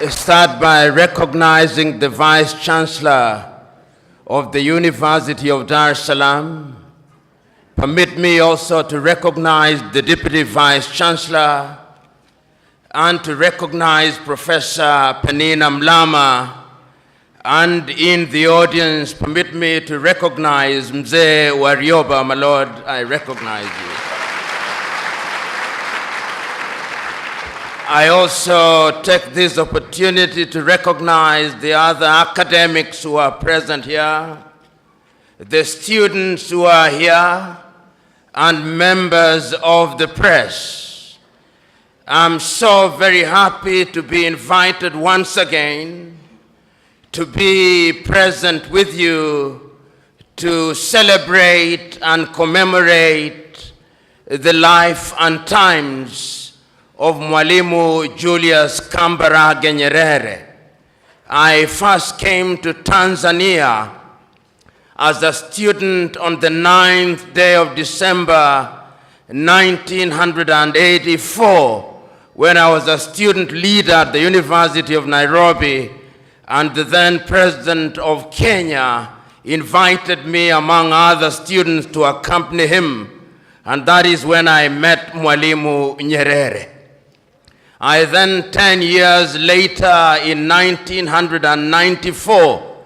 start by recognizing the Vice Chancellor of the University of Dar es Salaam. Permit me also to recognize the Deputy Vice Chancellor and to recognize Professor Penina Mlama. And in the audience, permit me to recognize Mzee Warioba, my Lord, I recognize you. I also take this opportunity to recognize the other academics who are present here, the students who are here, and members of the press. I'm so very happy to be invited once again to be present with you to celebrate and commemorate the life and times of Mwalimu Julius Kambarage Nyerere. I first came to Tanzania as a student on the 9th day of December 1984 when I was a student leader at the University of Nairobi, and the then president of Kenya invited me among other students to accompany him, and that is when I met Mwalimu Nyerere. I then, 10 years later, in 1994,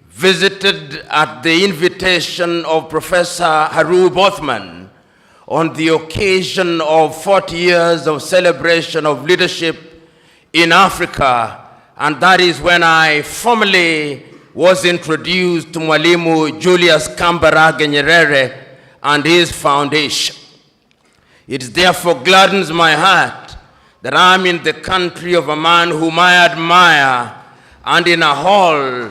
visited at the invitation of Professor Harub Othman on the occasion of 40 years of celebration of leadership in Africa, and that is when I formally was introduced to Mwalimu Julius Kambarage Nyerere and his foundation. It therefore gladdens my heart that I'm in the country of a man whom I admire and in a hall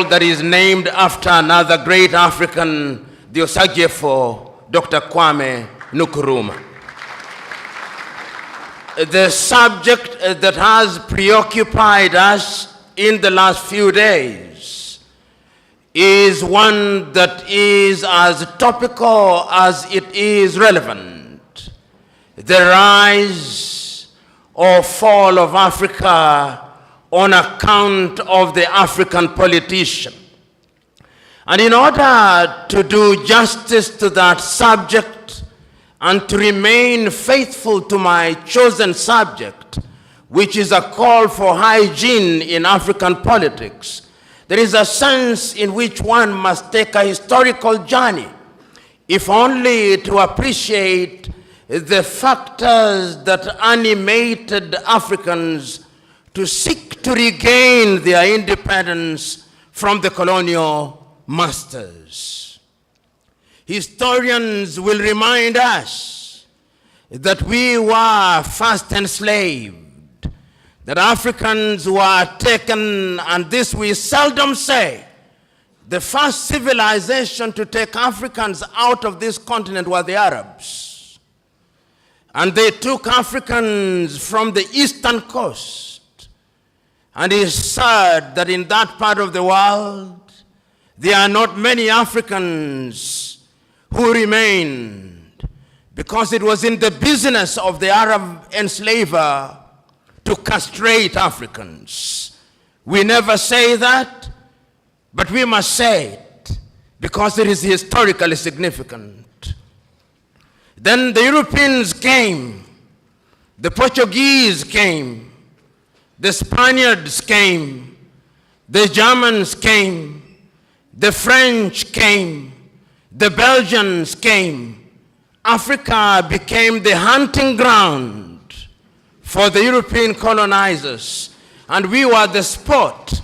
that is named after another great African, the Osagyefo, Dr. Kwame Nkrumah. The subject that has preoccupied us in the last few days is one that is as topical as it is relevant. The rise or fall of Africa on account of the African politician. And in order to do justice to that subject and to remain faithful to my chosen subject, which is a call for hygiene in African politics, there is a sense in which one must take a historical journey, if only to appreciate the factors that animated Africans to seek to regain their independence from the colonial masters. Historians will remind us that we were first enslaved, that Africans were taken, and this we seldom say. The first civilization to take Africans out of this continent were the Arabs. And they took Africans from the eastern coast. And it is sad that in that part of the world, there are not many Africans who remained, because it was in the business of the Arab enslaver to castrate Africans. We never say that, but we must say it because it is historically significant. Then the Europeans came, the Portuguese came, the Spaniards came, the Germans came, the French came, the Belgians came. Africa became the hunting ground for the European colonizers, and we were the spot.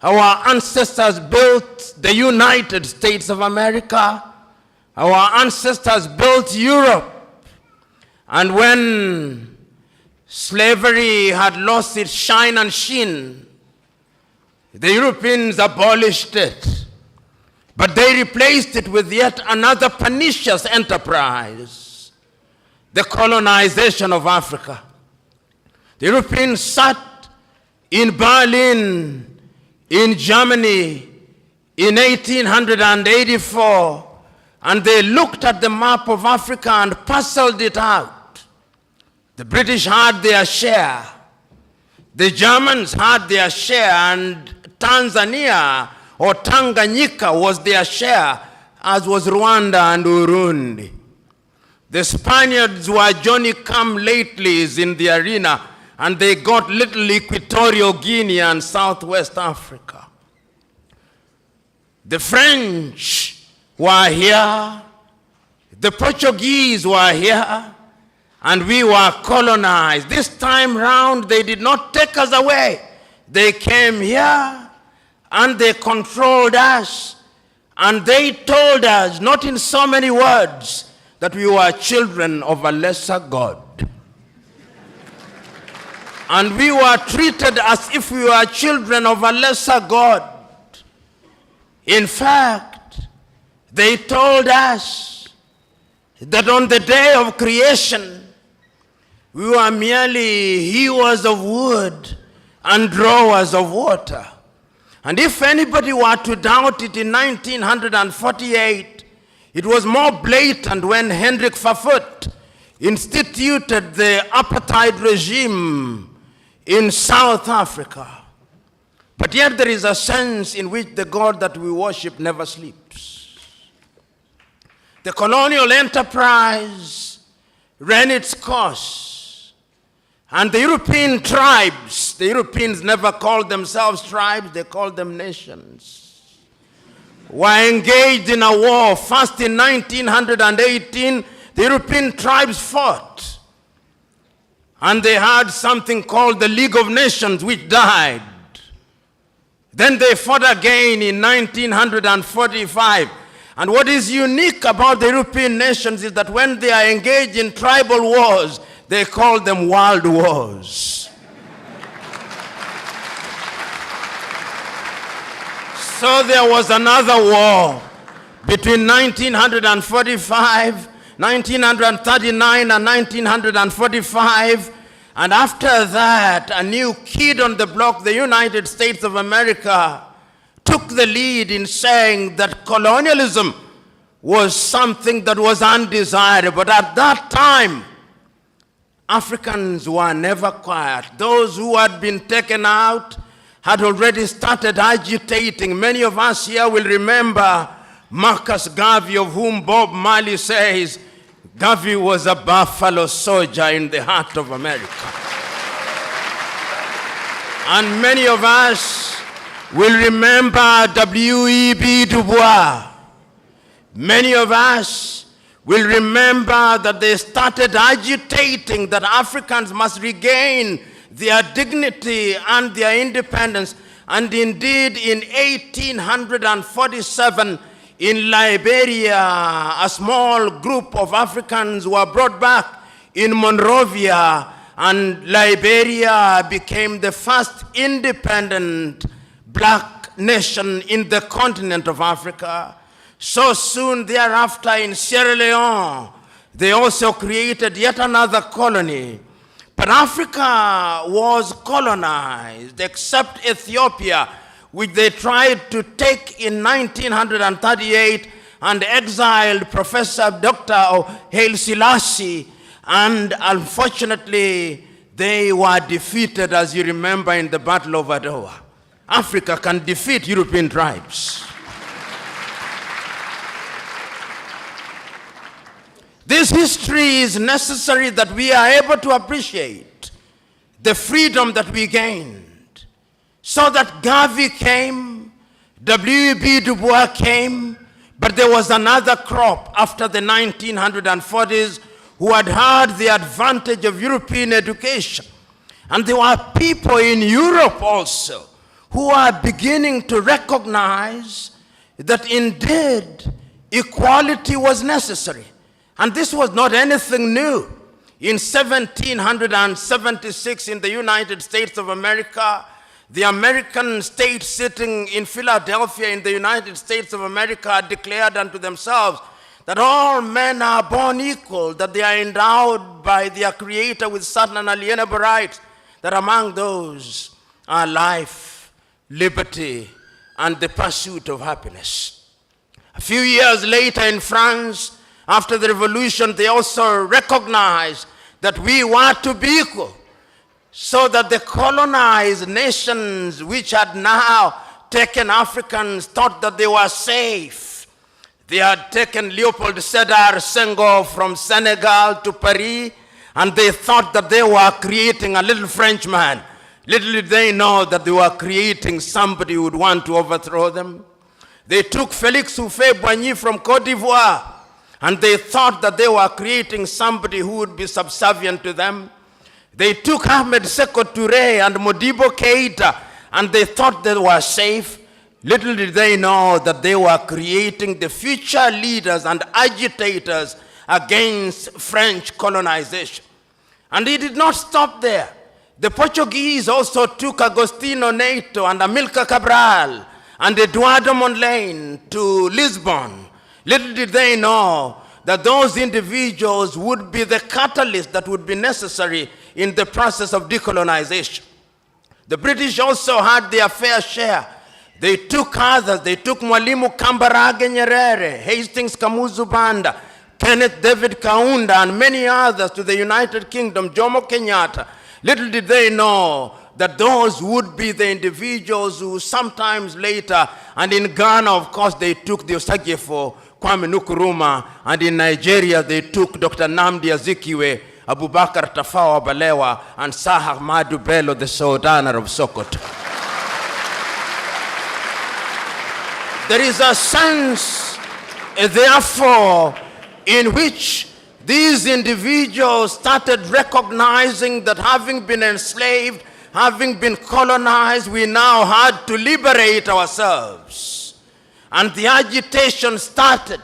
Our ancestors built the United States of America. Our ancestors built Europe. And when slavery had lost its shine and sheen, the Europeans abolished it. But they replaced it with yet another pernicious enterprise, the colonization of Africa. The Europeans sat in Berlin, in Germany, in 1884, and they looked at the map of Africa and parceled it out. The British had their share. The Germans had their share, and Tanzania or Tanganyika was their share, as was Rwanda and Burundi. The Spaniards were Johnny-come-latelys in the arena, and they got little Equatorial Guinea and Southwest Africa. The French were here, the Portuguese were here, and we were colonized. This time round, they did not take us away. They came here, and they controlled us, and they told us, not in so many words, that we were children of a lesser God. And we were treated as if we were children of a lesser God. In fact, they told us that on the day of creation, we were merely hewers of wood and drawers of water. And if anybody were to doubt it, in 1948, it was more blatant when Hendrik Verwoerd instituted the apartheid regime in South Africa. But yet there is a sense in which the God that we worship never sleeps. The colonial enterprise ran its course, and the European tribes, the Europeans never called themselves tribes, they called them nations, were engaged in a war. First in 1918, the European tribes fought. And they had something called the League of Nations, which died. Then they fought again in 1945. And what is unique about the European nations is that when they are engaged in tribal wars, they call them world wars. So there was another war between 1945, 1939 and 1945. And after that, a new kid on the block, the United States of America, took the lead in saying that colonialism was something that was undesirable. But at that time, Africans were never quiet. Those who had been taken out had already started agitating. Many of us here will remember Marcus Garvey, of whom Bob Marley says, Garvey was a buffalo soldier in the heart of America. And many of us will remember W.E.B. Du Bois. Many of us will remember that they started agitating that Africans must regain their dignity and their independence. And indeed, in 1847, in Liberia, a small group of Africans were brought back in Monrovia, and Liberia became the first independent black nation in the continent of Africa. So soon thereafter, in Sierra Leone, they also created yet another colony. But Africa was colonized, except Ethiopia, which they tried to take in 1938 and exiled Professor Dr. Haile Selassie. And unfortunately, they were defeated, as you remember, in the Battle of Adwa. Africa can defeat European tribes. This history is necessary that we are able to appreciate the freedom that we gained. So that Garvey came, W.E.B. Du Bois came, but there was another crop after the 1940s who had the advantage of European education. And there were people in Europe also who are beginning to recognize that indeed equality was necessary. And this was not anything new. In 1776 in the United States of America, the American state sitting in Philadelphia in the United States of America declared unto themselves that all men are born equal, that they are endowed by their Creator with certain unalienable rights, that among those are life, liberty, and the pursuit of happiness. A few years later in France, after the revolution, they also recognized that we were to be equal, so that the colonized nations which had now taken Africans thought that they were safe. They had taken Leopold Sédar Senghor from Senegal to Paris, and they thought that they were creating a little Frenchman. Little did they know that they were creating somebody who would want to overthrow them. They took Félix Houphouët-Boigny from Côte d'Ivoire, and they thought that they were creating somebody who would be subservient to them. They took Ahmed Sékou Touré and Modibo Keïta, and they thought they were safe. Little did they know that they were creating the future leaders and agitators against French colonization. And it did not stop there. The Portuguese also took Agostinho Neto and Amilcar Cabral and Eduardo Mondlane to Lisbon. Little did they know that those individuals would be the catalyst that would be necessary in the process of decolonization. The British also had their fair share. They took others. They took Mwalimu Kambarage Nyerere, Hastings Kamuzu Banda, Kenneth David Kaunda, and many others to the United Kingdom, Jomo Kenyatta. Little did they know that those would be the individuals who sometimes later, and in Ghana, of course, they took the Osagyefo, Kwame Nkrumah, and in Nigeria, they took Dr. Nnamdi Azikiwe, Abubakar Tafawa Balewa, and Sir Ahmadu Bello, the Sultan of Sokoto. There is a sense, therefore, in which these individuals started recognizing that having been enslaved, having been colonized, we now had to liberate ourselves. And the agitation started.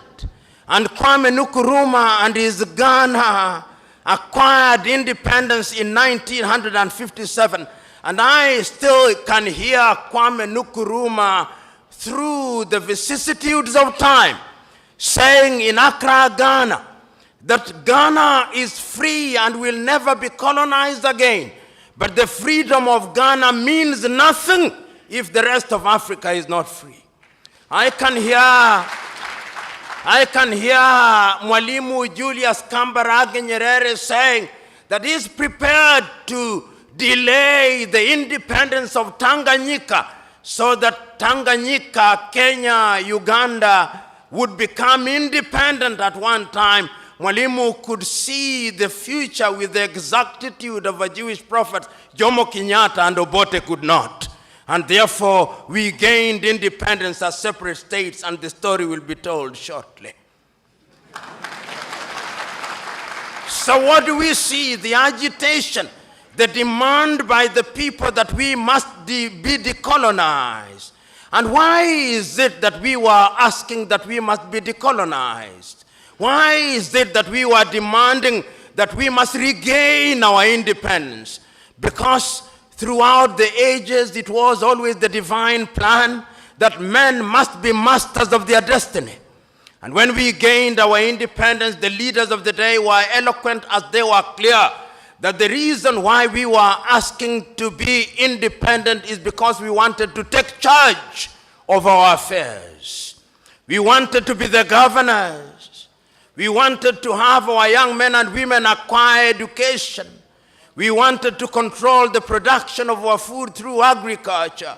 And Kwame Nkrumah and his Ghana acquired independence in 1957. And I still can hear Kwame Nkrumah through the vicissitudes of time saying in Accra, Ghana, that Ghana is free and will never be colonized again. But the freedom of Ghana means nothing if the rest of Africa is not free. I can hear Mwalimu Julius Kambarage Nyerere saying that he is prepared to delay the independence of Tanganyika so that Tanganyika, Kenya, Uganda would become independent at one time. Mwalimu could see the future with the exactitude of a Jewish prophet. Jomo Kenyatta and Obote could not. And therefore, we gained independence as separate states, and the story will be told shortly. So what do we see? The agitation, the demand by the people that we must be decolonized. And why is it that we were asking that we must be decolonized? Why is it that we were demanding that we must regain our independence? Because throughout the ages, it was always the divine plan that men must be masters of their destiny. And when we gained our independence, the leaders of the day were eloquent as they were clear that the reason why we were asking to be independent is because we wanted to take charge of our affairs. We wanted to be the governors. We wanted to have our young men and women acquire education. We wanted to control the production of our food through agriculture.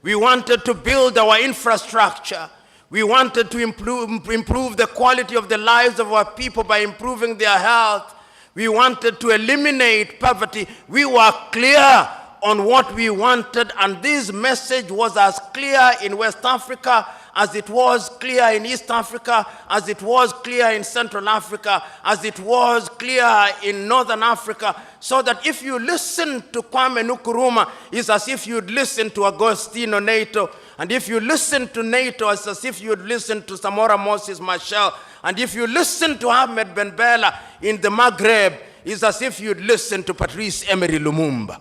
We wanted to build our infrastructure. We wanted to improve the quality of the lives of our people by improving their health. We wanted to eliminate poverty. We were clear on what we wanted, and this message was as clear in West Africa as it was clear in East Africa, as it was clear in Central Africa, as it was clear in Northern Africa, so that if you listen to Kwame Nkrumah, it's as if you'd listen to Agostinho Neto, and if you listen to Neto, it's as if you'd listen to Samora Moses Machel, and if you listen to Ahmed Ben Bella in the Maghreb, it's as if you'd listen to Patrice Emery Lumumba.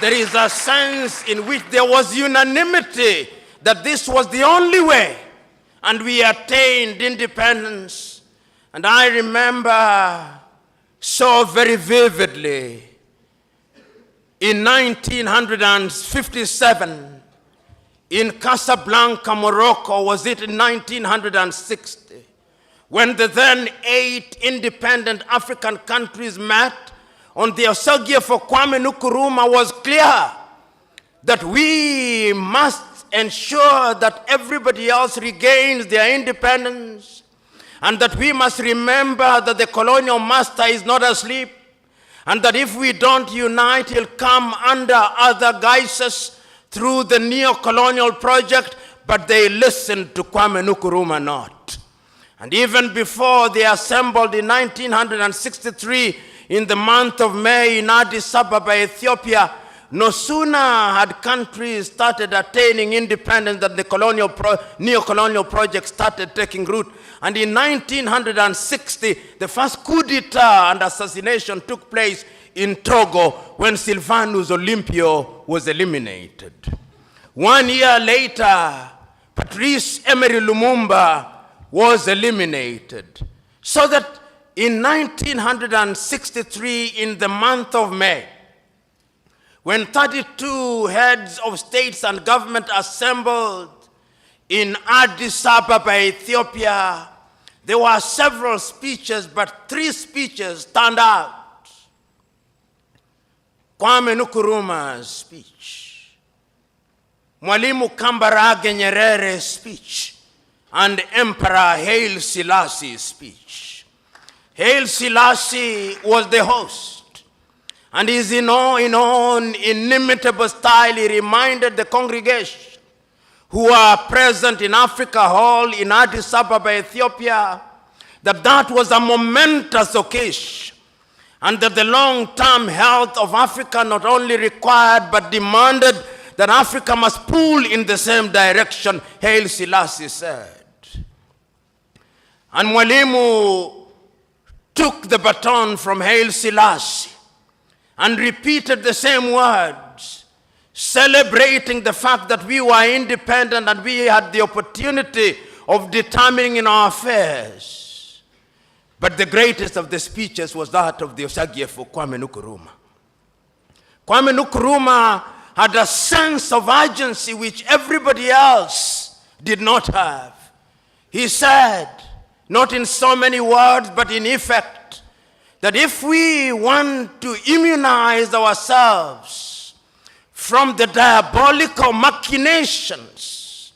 There is a sense in which there was unanimity that this was the only way, and we attained independence. And I remember so very vividly, in 1957, in Casablanca, Morocco, was it in 1960, when the then 8 independent African countries met on the Osagie for Kwame Nkrumah, was clear that we must ensure that everybody else regains their independence, and that we must remember that the colonial master is not asleep, and that if we don't unite, he'll come under other guises through the neo-colonial project, but they listened to Kwame Nkrumah not. And even before they assembled in 1963, in the month of May in Addis Ababa, Ethiopia, no sooner had countries started attaining independence than the neo-colonial project started taking root. And in 1960, the first coup d'etat and assassination took place in Togo when Sylvanus Olympio was eliminated. 1 year later, Patrice Emery Lumumba was eliminated. So that in 1963, in the month of May, when 32 heads of states and government assembled in Addis Ababa, Ethiopia, there were several speeches, but 3 speeches stand out. Kwame Nkrumah's speech, Mwalimu Kambarage Nyerere's speech, and Emperor Haile Selassie's speech. Haile Selassie was the host. And in own inimitable style, he reminded the congregation who are present in Africa Hall in Addis Ababa, Ethiopia, that was a momentous occasion, and that the long-term health of Africa not only required but demanded that Africa must pull in the same direction, Haile Selassie said. And Mwalimu took the baton from Haile Selassie and repeated the same words, celebrating the fact that we were independent and we had the opportunity of determining in our affairs. But the greatest of the speeches was that of the Osagie for Kwame Nkrumah. Kwame Nkrumah had a sense of urgency which everybody else did not have. He said, not in so many words, but in effect, that if we want to immunize ourselves from the diabolical machinations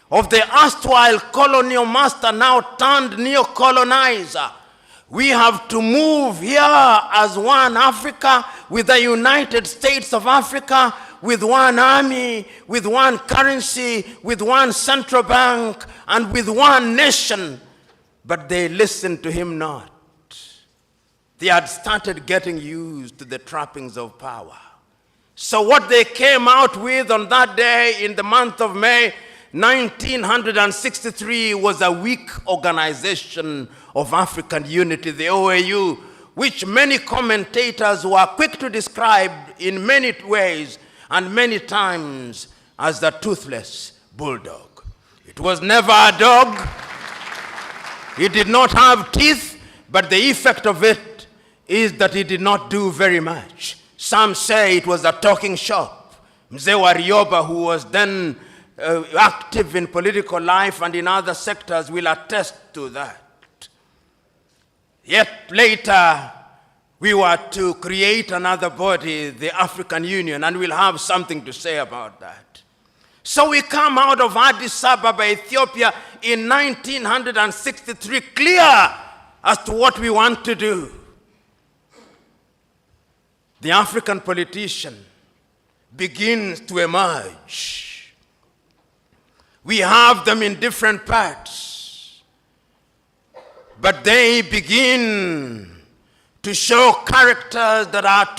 of the erstwhile colonial master, now turned neo-colonizer, we have to move here as one Africa, with the United States of Africa, with one army, with one currency, with one central bank, and with one nation. But they listened to him not. They had started getting used to the trappings of power. So what they came out with on that day in the month of May 1963 was a weak organization of African unity, the OAU, which many commentators were quick to describe in many ways and many times as the toothless bulldog. It was never a dog. It did not have teeth, but the effect of it is that it did not do very much. Some say it was a talking shop. Mzee Warioba, who was then active in political life and in other sectors, will attest to that. Yet later, we were to create another body, the African Union, and we'll have something to say about that. So we come out of Addis Ababa, Ethiopia in 1963, clear as to what we want to do. The African politician begins to emerge. We have them in different parts, but they begin to show characters that are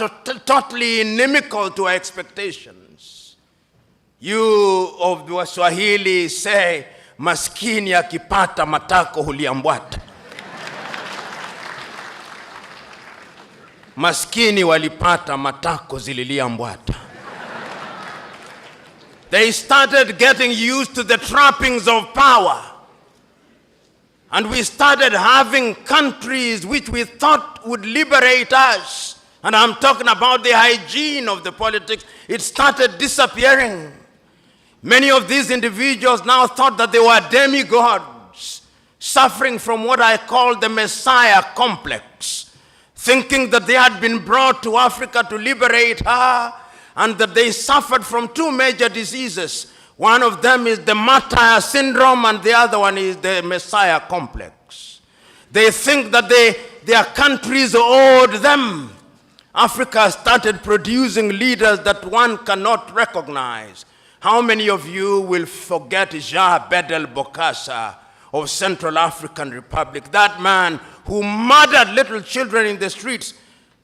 totally inimical to our expectations. You of the Swahili say, maskini akipata matako huliambwata. Maskini walipata matako zililiambwata. They started getting used to the trappings of power. And we started having countries which we thought would liberate us. And I'm talking about the hygiene of the politics. It started disappearing. Many of these individuals now thought that they were demigods, suffering from what I call the Messiah complex, thinking that they had been brought to Africa to liberate her, and that they suffered from two major diseases. One of them is the martyr syndrome, and the other one is the Messiah complex. They think that their countries owed them. Africa started producing leaders that one cannot recognize. How many of you will forget Jean Bedel Bokassa of Central African Republic, that man who murdered little children in the streets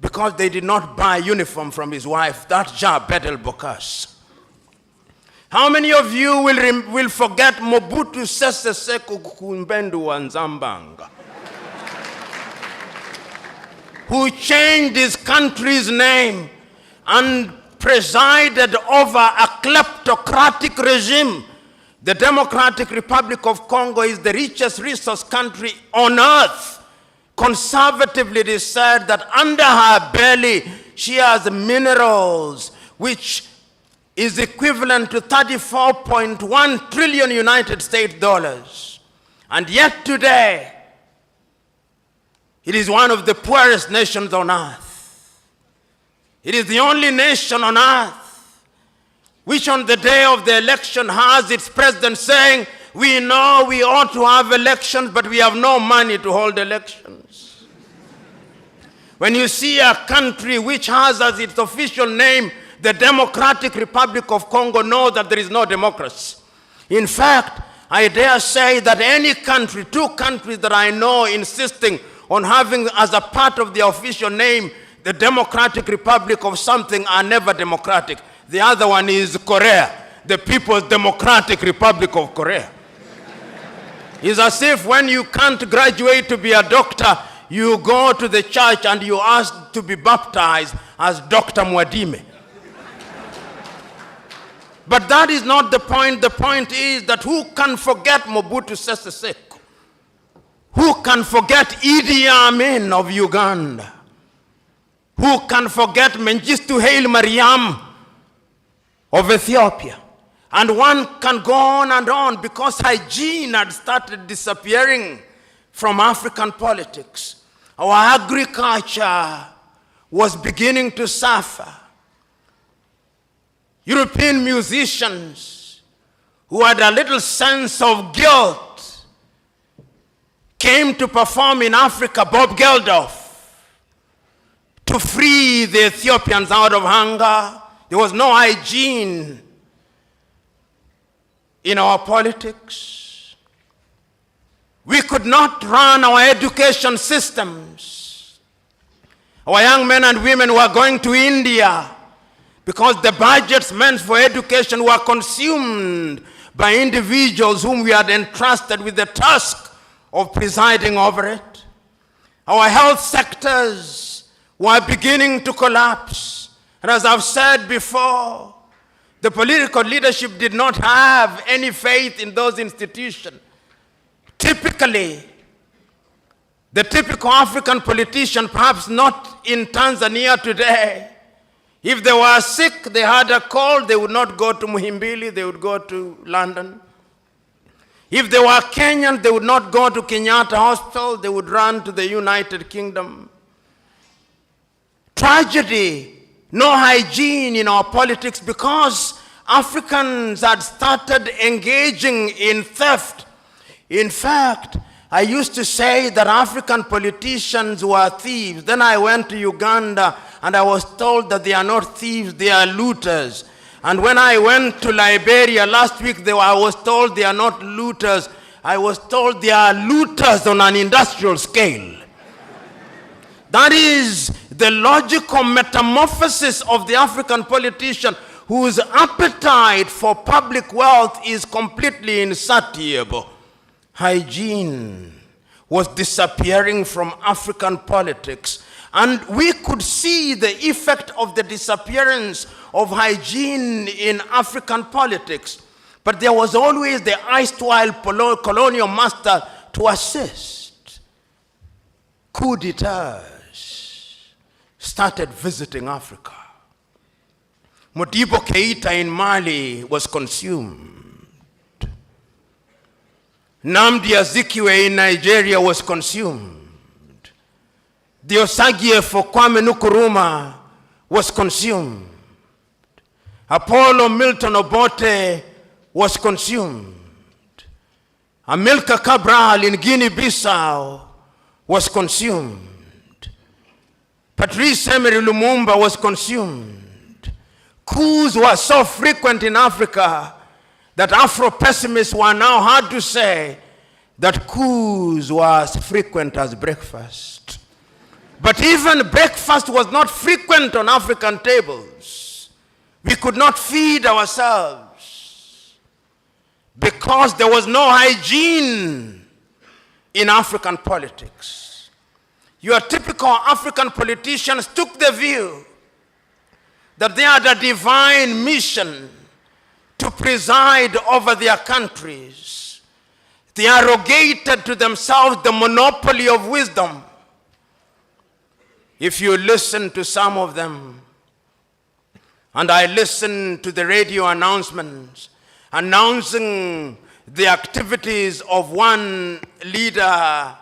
because they did not buy a uniform from his wife? That Jean Bedel Bokassa. How many of you will forget Mobutu Sese Seko Kukumbendu wa Nzambanga, who changed his country's name and presided over a kleptocratic regime? The Democratic Republic of Congo is the richest resource country on earth. Conservatively, it is said that under her belly, she has minerals, which is equivalent to 34.1 trillion United States dollars. And yet today, it is one of the poorest nations on earth. It is the only nation on earth which on the day of the election has its president saying, we know we ought to have elections, but we have no money to hold elections. When you see a country which has as its official name the Democratic Republic of Congo, know that there is no democracy. In fact, I dare say that any country, two countries that I know insisting on having as a part of their official name the Democratic Republic of something are never democratic. The other one is Korea, the People's Democratic Republic of Korea. It's as if when you can't graduate to be a doctor, you go to the church and you ask to be baptized as Dr. Mwadime. But that is not the point. The point is that who can forget Mobutu Sese Seko? Who can forget Idi Amin of Uganda? Who can forget Mengistu Haile Mariam of Ethiopia? And one can go on and on, because hygiene had started disappearing from African politics. Our agriculture was beginning to suffer. European musicians who had a little sense of guilt came to perform in Africa, Bob Geldof, to free the Ethiopians out of hunger. There was no hygiene in our politics. We could not run our education systems. Our young men and women were going to India because the budgets meant for education were consumed by individuals whom we had entrusted with the task of presiding over it. Our health sectors were beginning to collapse. And as I've said before, the political leadership did not have any faith in those institutions. Typically, the typical African politician, perhaps not in Tanzania today, if they were sick, they had a cold, they would not go to Muhimbili, they would go to London. If they were Kenyan, they would not go to Kenyatta Hospital, they would run to the United Kingdom. Tragedy. No hygiene in our politics, because Africans had started engaging in theft. In fact, I used to say that African politicians were thieves. Then I went to Uganda and I was told that they are not thieves, they are looters. And when I went to Liberia last week, I was told they are not looters. I was told they are looters on an industrial scale. That is the logical metamorphosis of the African politician, whose appetite for public wealth is completely insatiable. Hygiene was disappearing from African politics. And we could see the effect of the disappearance of hygiene in African politics. But there was always the erstwhile colonial master to assist. Coup d'etats started visiting Africa. Modibo Keita in Mali was consumed. Nnamdi Azikiwe in Nigeria was consumed. The Osagie for Kwame Nkrumah was consumed. Apollo Milton Obote was consumed. Amilcar Cabral in Guinea-Bissau was consumed. Patrice Emery Lumumba was consumed. Coups were so frequent in Africa that Afro-pessimists were now hard to say that coups were as frequent as breakfast. But even breakfast was not frequent on African tables. We could not feed ourselves because there was no hygiene in African politics. Your typical African politicians took the view that they had a divine mission to preside over their countries. They arrogated to themselves the monopoly of wisdom. If you listen to some of them, and I listen to the radio announcements announcing the activities of one leader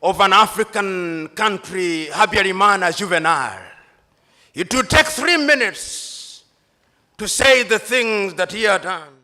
of an African country, Habyarimana Juvenal, it would take 3 minutes to say the things that he had done.